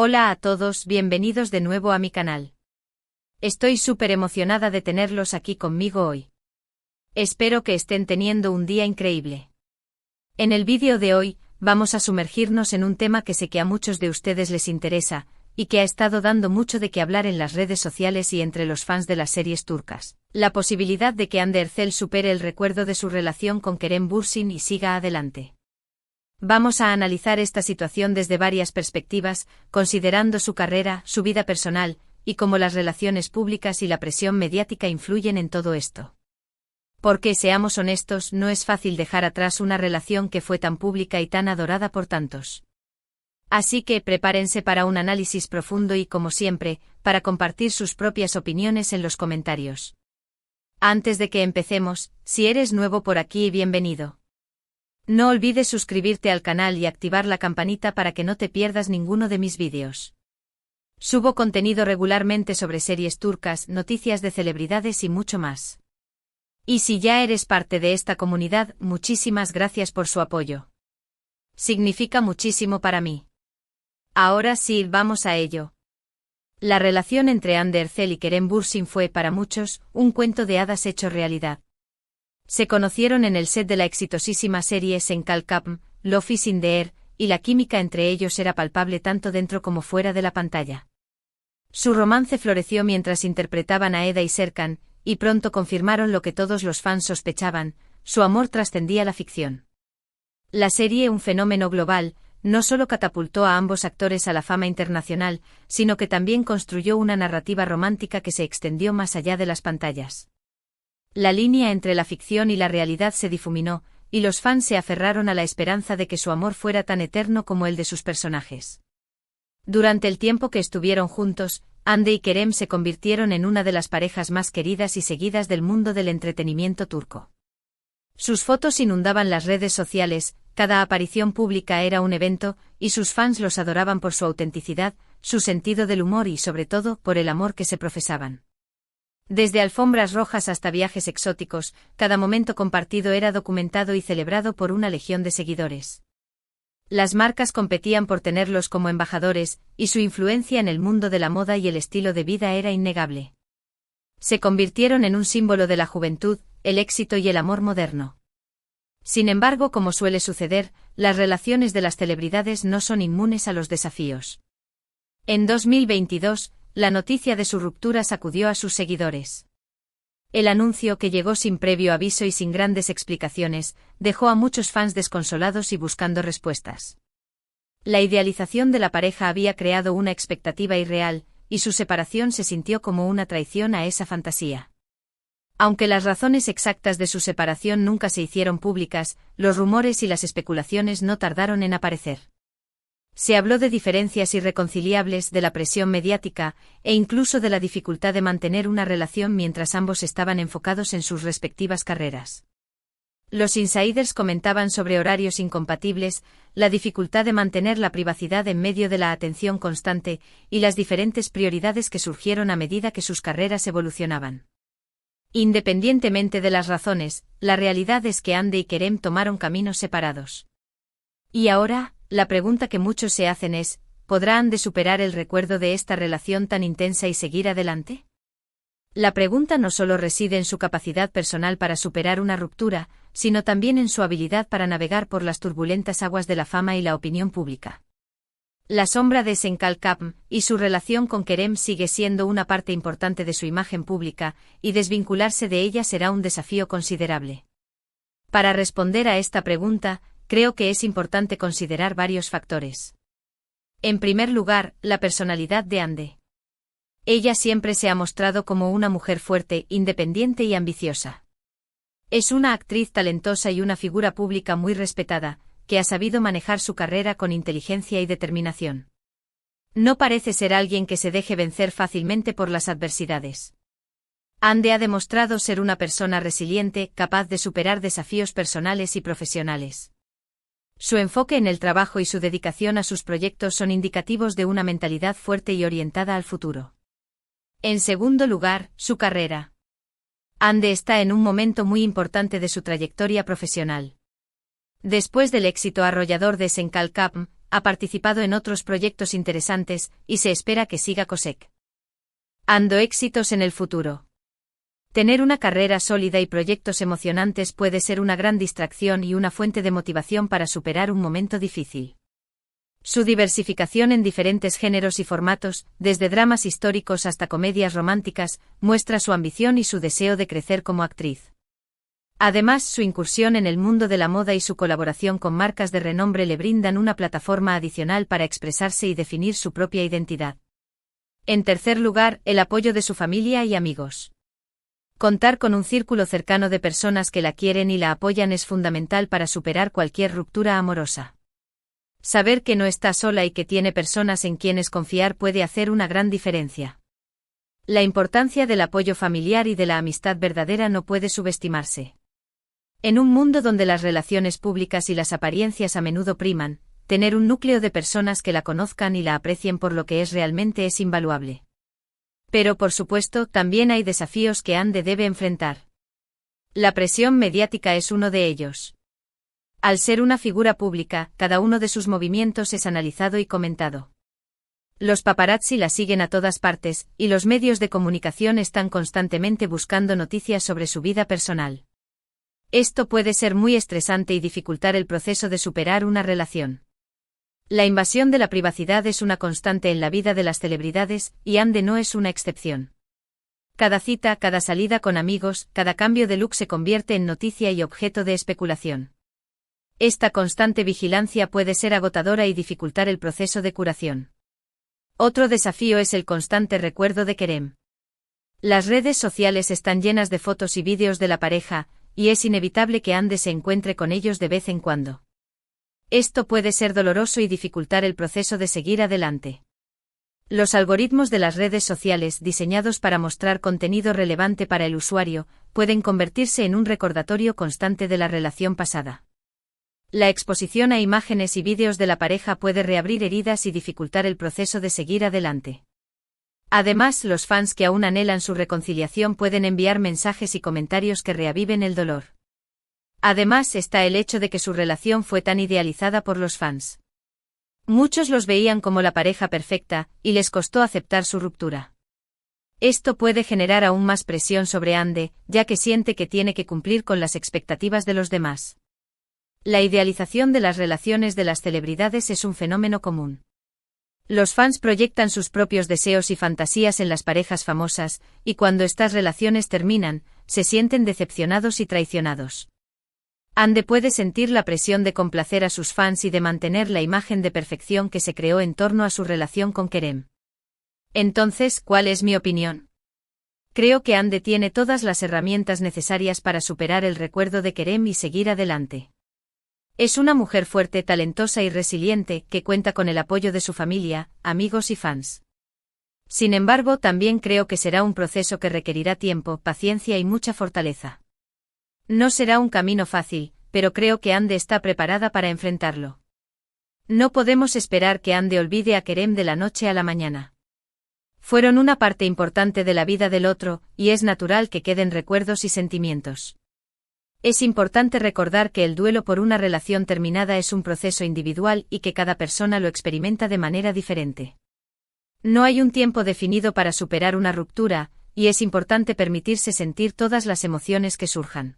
Hola a todos, bienvenidos de nuevo a mi canal. Estoy súper emocionada de tenerlos aquí conmigo hoy. Espero que estén teniendo un día increíble. En el vídeo de hoy, vamos a sumergirnos en un tema que sé que a muchos de ustedes les interesa, y que ha estado dando mucho de qué hablar en las redes sociales y entre los fans de las series turcas. La posibilidad de que Hande Erçel supere el recuerdo de su relación con Kerem Bürsin y siga adelante. Vamos a analizar esta situación desde varias perspectivas, considerando su carrera, su vida personal, y cómo las relaciones públicas y la presión mediática influyen en todo esto. Porque, seamos honestos, no es fácil dejar atrás una relación que fue tan pública y tan adorada por tantos. Así que prepárense para un análisis profundo y, como siempre, para compartir sus propias opiniones en los comentarios. Antes de que empecemos, si eres nuevo por aquí, bienvenido. No olvides suscribirte al canal y activar la campanita para que no te pierdas ninguno de mis vídeos. Subo contenido regularmente sobre series turcas, noticias de celebridades y mucho más. Y si ya eres parte de esta comunidad, muchísimas gracias por su apoyo. Significa muchísimo para mí. Ahora sí, vamos a ello. La relación entre Hande Erçel y Kerem Bürsin fue, para muchos, un cuento de hadas hecho realidad. Se conocieron en el set de la exitosísima serie Sen Kalkapm, Love is in the Air, y la química entre ellos era palpable tanto dentro como fuera de la pantalla. Su romance floreció mientras interpretaban a Eda y Serkan, y pronto confirmaron lo que todos los fans sospechaban: su amor trascendía la ficción. La serie, un fenómeno global, no solo catapultó a ambos actores a la fama internacional, sino que también construyó una narrativa romántica que se extendió más allá de las pantallas. La línea entre la ficción y la realidad se difuminó, y los fans se aferraron a la esperanza de que su amor fuera tan eterno como el de sus personajes. Durante el tiempo que estuvieron juntos, Hande y Kerem se convirtieron en una de las parejas más queridas y seguidas del mundo del entretenimiento turco. Sus fotos inundaban las redes sociales, cada aparición pública era un evento, y sus fans los adoraban por su autenticidad, su sentido del humor y, sobre todo, por el amor que se profesaban. Desde alfombras rojas hasta viajes exóticos, cada momento compartido era documentado y celebrado por una legión de seguidores. Las marcas competían por tenerlos como embajadores, y su influencia en el mundo de la moda y el estilo de vida era innegable. Se convirtieron en un símbolo de la juventud, el éxito y el amor moderno. Sin embargo, como suele suceder, las relaciones de las celebridades no son inmunes a los desafíos. En 2022, la noticia de su ruptura sacudió a sus seguidores. El anuncio, que llegó sin previo aviso y sin grandes explicaciones, dejó a muchos fans desconsolados y buscando respuestas. La idealización de la pareja había creado una expectativa irreal, y su separación se sintió como una traición a esa fantasía. Aunque las razones exactas de su separación nunca se hicieron públicas, los rumores y las especulaciones no tardaron en aparecer. Se habló de diferencias irreconciliables, de la presión mediática, e incluso de la dificultad de mantener una relación mientras ambos estaban enfocados en sus respectivas carreras. Los insiders comentaban sobre horarios incompatibles, la dificultad de mantener la privacidad en medio de la atención constante, y las diferentes prioridades que surgieron a medida que sus carreras evolucionaban. Independientemente de las razones, la realidad es que Hande y Kerem tomaron caminos separados. Y ahora, la pregunta que muchos se hacen es: ¿podrá Hande superar el recuerdo de esta relación tan intensa y seguir adelante? La pregunta no solo reside en su capacidad personal para superar una ruptura, sino también en su habilidad para navegar por las turbulentas aguas de la fama y la opinión pública. La sombra de Sen Kalkapm y su relación con Kerem sigue siendo una parte importante de su imagen pública, y desvincularse de ella será un desafío considerable. Para responder a esta pregunta, creo que es importante considerar varios factores. En primer lugar, la personalidad de Hande. Ella siempre se ha mostrado como una mujer fuerte, independiente y ambiciosa. Es una actriz talentosa y una figura pública muy respetada, que ha sabido manejar su carrera con inteligencia y determinación. No parece ser alguien que se deje vencer fácilmente por las adversidades. Hande ha demostrado ser una persona resiliente, capaz de superar desafíos personales y profesionales. Su enfoque en el trabajo y su dedicación a sus proyectos son indicativos de una mentalidad fuerte y orientada al futuro. En segundo lugar, su carrera. Hande está en un momento muy importante de su trayectoria profesional. Después del éxito arrollador de Sen Kalkapm, ha participado en otros proyectos interesantes, y se espera que siga cosechando éxitos en el futuro. Tener una carrera sólida y proyectos emocionantes puede ser una gran distracción y una fuente de motivación para superar un momento difícil. Su diversificación en diferentes géneros y formatos, desde dramas históricos hasta comedias románticas, muestra su ambición y su deseo de crecer como actriz. Además, su incursión en el mundo de la moda y su colaboración con marcas de renombre le brindan una plataforma adicional para expresarse y definir su propia identidad. En tercer lugar, el apoyo de su familia y amigos. Contar con un círculo cercano de personas que la quieren y la apoyan es fundamental para superar cualquier ruptura amorosa. Saber que no está sola y que tiene personas en quienes confiar puede hacer una gran diferencia. La importancia del apoyo familiar y de la amistad verdadera no puede subestimarse. En un mundo donde las relaciones públicas y las apariencias a menudo priman, tener un núcleo de personas que la conozcan y la aprecien por lo que es realmente es invaluable. Pero por supuesto, también hay desafíos que Ande debe enfrentar. La presión mediática es uno de ellos. Al ser una figura pública, cada uno de sus movimientos es analizado y comentado. Los paparazzi la siguen a todas partes, y los medios de comunicación están constantemente buscando noticias sobre su vida personal. Esto puede ser muy estresante y dificultar el proceso de superar una relación. La invasión de la privacidad es una constante en la vida de las celebridades, y Ande no es una excepción. Cada cita, cada salida con amigos, cada cambio de look se convierte en noticia y objeto de especulación. Esta constante vigilancia puede ser agotadora y dificultar el proceso de curación. Otro desafío es el constante recuerdo de Kerem. Las redes sociales están llenas de fotos y vídeos de la pareja, y es inevitable que Ande se encuentre con ellos de vez en cuando. Esto puede ser doloroso y dificultar el proceso de seguir adelante. Los algoritmos de las redes sociales, diseñados para mostrar contenido relevante para el usuario, pueden convertirse en un recordatorio constante de la relación pasada. La exposición a imágenes y vídeos de la pareja puede reabrir heridas y dificultar el proceso de seguir adelante. Además, los fans que aún anhelan su reconciliación pueden enviar mensajes y comentarios que reaviven el dolor. Además está el hecho de que su relación fue tan idealizada por los fans. Muchos los veían como la pareja perfecta, y les costó aceptar su ruptura. Esto puede generar aún más presión sobre Ande, ya que siente que tiene que cumplir con las expectativas de los demás. La idealización de las relaciones de las celebridades es un fenómeno común. Los fans proyectan sus propios deseos y fantasías en las parejas famosas, y cuando estas relaciones terminan, se sienten decepcionados y traicionados. Ande puede sentir la presión de complacer a sus fans y de mantener la imagen de perfección que se creó en torno a su relación con Kerem. Entonces, ¿cuál es mi opinión? Creo que Ande tiene todas las herramientas necesarias para superar el recuerdo de Kerem y seguir adelante. Es una mujer fuerte, talentosa y resiliente, que cuenta con el apoyo de su familia, amigos y fans. Sin embargo, también creo que será un proceso que requerirá tiempo, paciencia y mucha fortaleza. No será un camino fácil, pero creo que Ande está preparada para enfrentarlo. No podemos esperar que Ande olvide a Kerem de la noche a la mañana. Fueron una parte importante de la vida del otro, y es natural que queden recuerdos y sentimientos. Es importante recordar que el duelo por una relación terminada es un proceso individual y que cada persona lo experimenta de manera diferente. No hay un tiempo definido para superar una ruptura, y es importante permitirse sentir todas las emociones que surjan.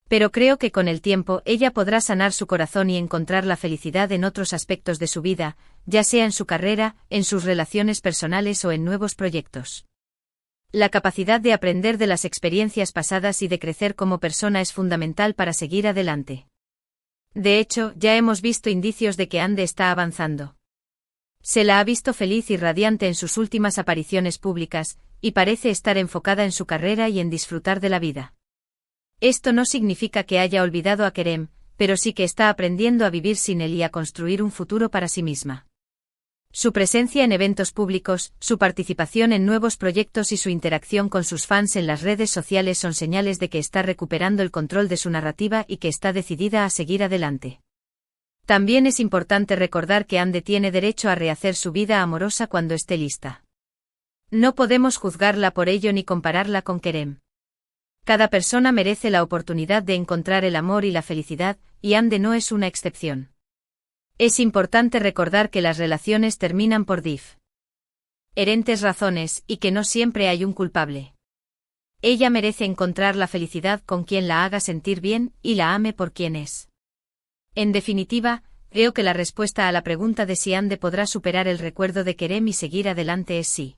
Pero creo que con el tiempo ella podrá sanar su corazón y encontrar la felicidad en otros aspectos de su vida, ya sea en su carrera, en sus relaciones personales o en nuevos proyectos. La capacidad de aprender de las experiencias pasadas y de crecer como persona es fundamental para seguir adelante. De hecho, ya hemos visto indicios de que Ande está avanzando. Se la ha visto feliz y radiante en sus últimas apariciones públicas, y parece estar enfocada en su carrera y en disfrutar de la vida. Esto no significa que haya olvidado a Kerem, pero sí que está aprendiendo a vivir sin él y a construir un futuro para sí misma. Su presencia en eventos públicos, su participación en nuevos proyectos y su interacción con sus fans en las redes sociales son señales de que está recuperando el control de su narrativa y que está decidida a seguir adelante. También es importante recordar que Ande tiene derecho a rehacer su vida amorosa cuando esté lista. No podemos juzgarla por ello ni compararla con Kerem. Cada persona merece la oportunidad de encontrar el amor y la felicidad, y Ande no es una excepción. Es importante recordar que las relaciones terminan por diferentes razones y que no siempre hay un culpable. Ella merece encontrar la felicidad con quien la haga sentir bien y la ame por quien es. En definitiva, creo que la respuesta a la pregunta de si Ande podrá superar el recuerdo de Kerem y seguir adelante es sí.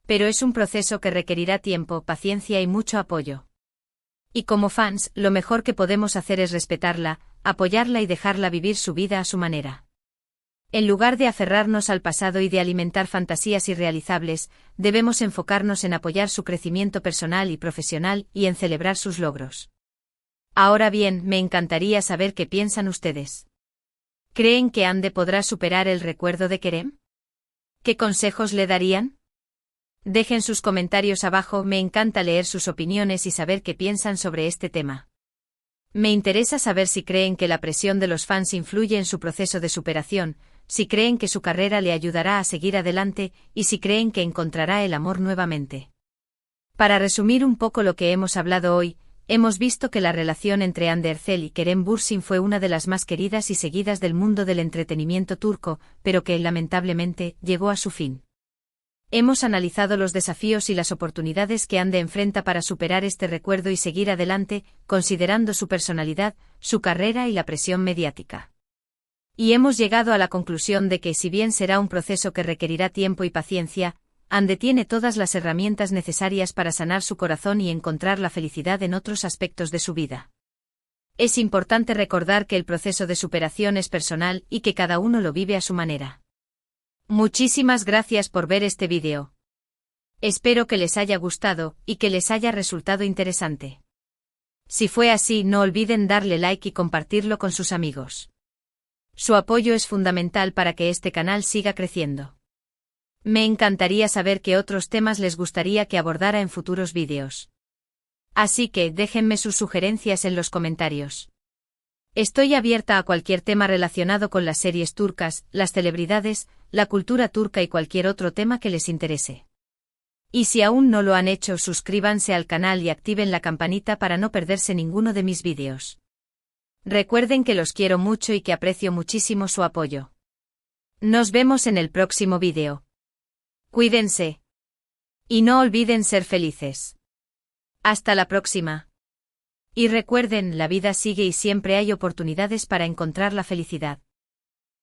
Pero es un proceso que requerirá tiempo, paciencia y mucho apoyo. Y como fans, lo mejor que podemos hacer es respetarla, apoyarla y dejarla vivir su vida a su manera. En lugar de aferrarnos al pasado y de alimentar fantasías irrealizables, debemos enfocarnos en apoyar su crecimiento personal y profesional y en celebrar sus logros. Ahora bien, me encantaría saber qué piensan ustedes. ¿Creen que Ande podrá superar el recuerdo de Kerem? ¿Qué consejos le darían? Dejen sus comentarios abajo, me encanta leer sus opiniones y saber qué piensan sobre este tema. Me interesa saber si creen que la presión de los fans influye en su proceso de superación, si creen que su carrera le ayudará a seguir adelante y si creen que encontrará el amor nuevamente. Para resumir un poco lo que hemos hablado hoy, hemos visto que la relación entre Hande Erçel y Kerem Bürsin fue una de las más queridas y seguidas del mundo del entretenimiento turco, pero que lamentablemente llegó a su fin. Hemos analizado los desafíos y las oportunidades que Hande enfrenta para superar este recuerdo y seguir adelante, considerando su personalidad, su carrera y la presión mediática. Y hemos llegado a la conclusión de que si bien será un proceso que requerirá tiempo y paciencia, Hande tiene todas las herramientas necesarias para sanar su corazón y encontrar la felicidad en otros aspectos de su vida. Es importante recordar que el proceso de superación es personal y que cada uno lo vive a su manera. Muchísimas gracias por ver este vídeo. Espero que les haya gustado y que les haya resultado interesante. Si fue así, no olviden darle like y compartirlo con sus amigos. Su apoyo es fundamental para que este canal siga creciendo. Me encantaría saber qué otros temas les gustaría que abordara en futuros vídeos. Así que déjenme sus sugerencias en los comentarios. Estoy abierta a cualquier tema relacionado con las series turcas, las celebridades, la cultura turca y cualquier otro tema que les interese. Y si aún no lo han hecho, suscríbanse al canal y activen la campanita para no perderse ninguno de mis vídeos. Recuerden que los quiero mucho y que aprecio muchísimo su apoyo. Nos vemos en el próximo vídeo. Cuídense. Y no olviden ser felices. Hasta la próxima. Y recuerden, la vida sigue y siempre hay oportunidades para encontrar la felicidad.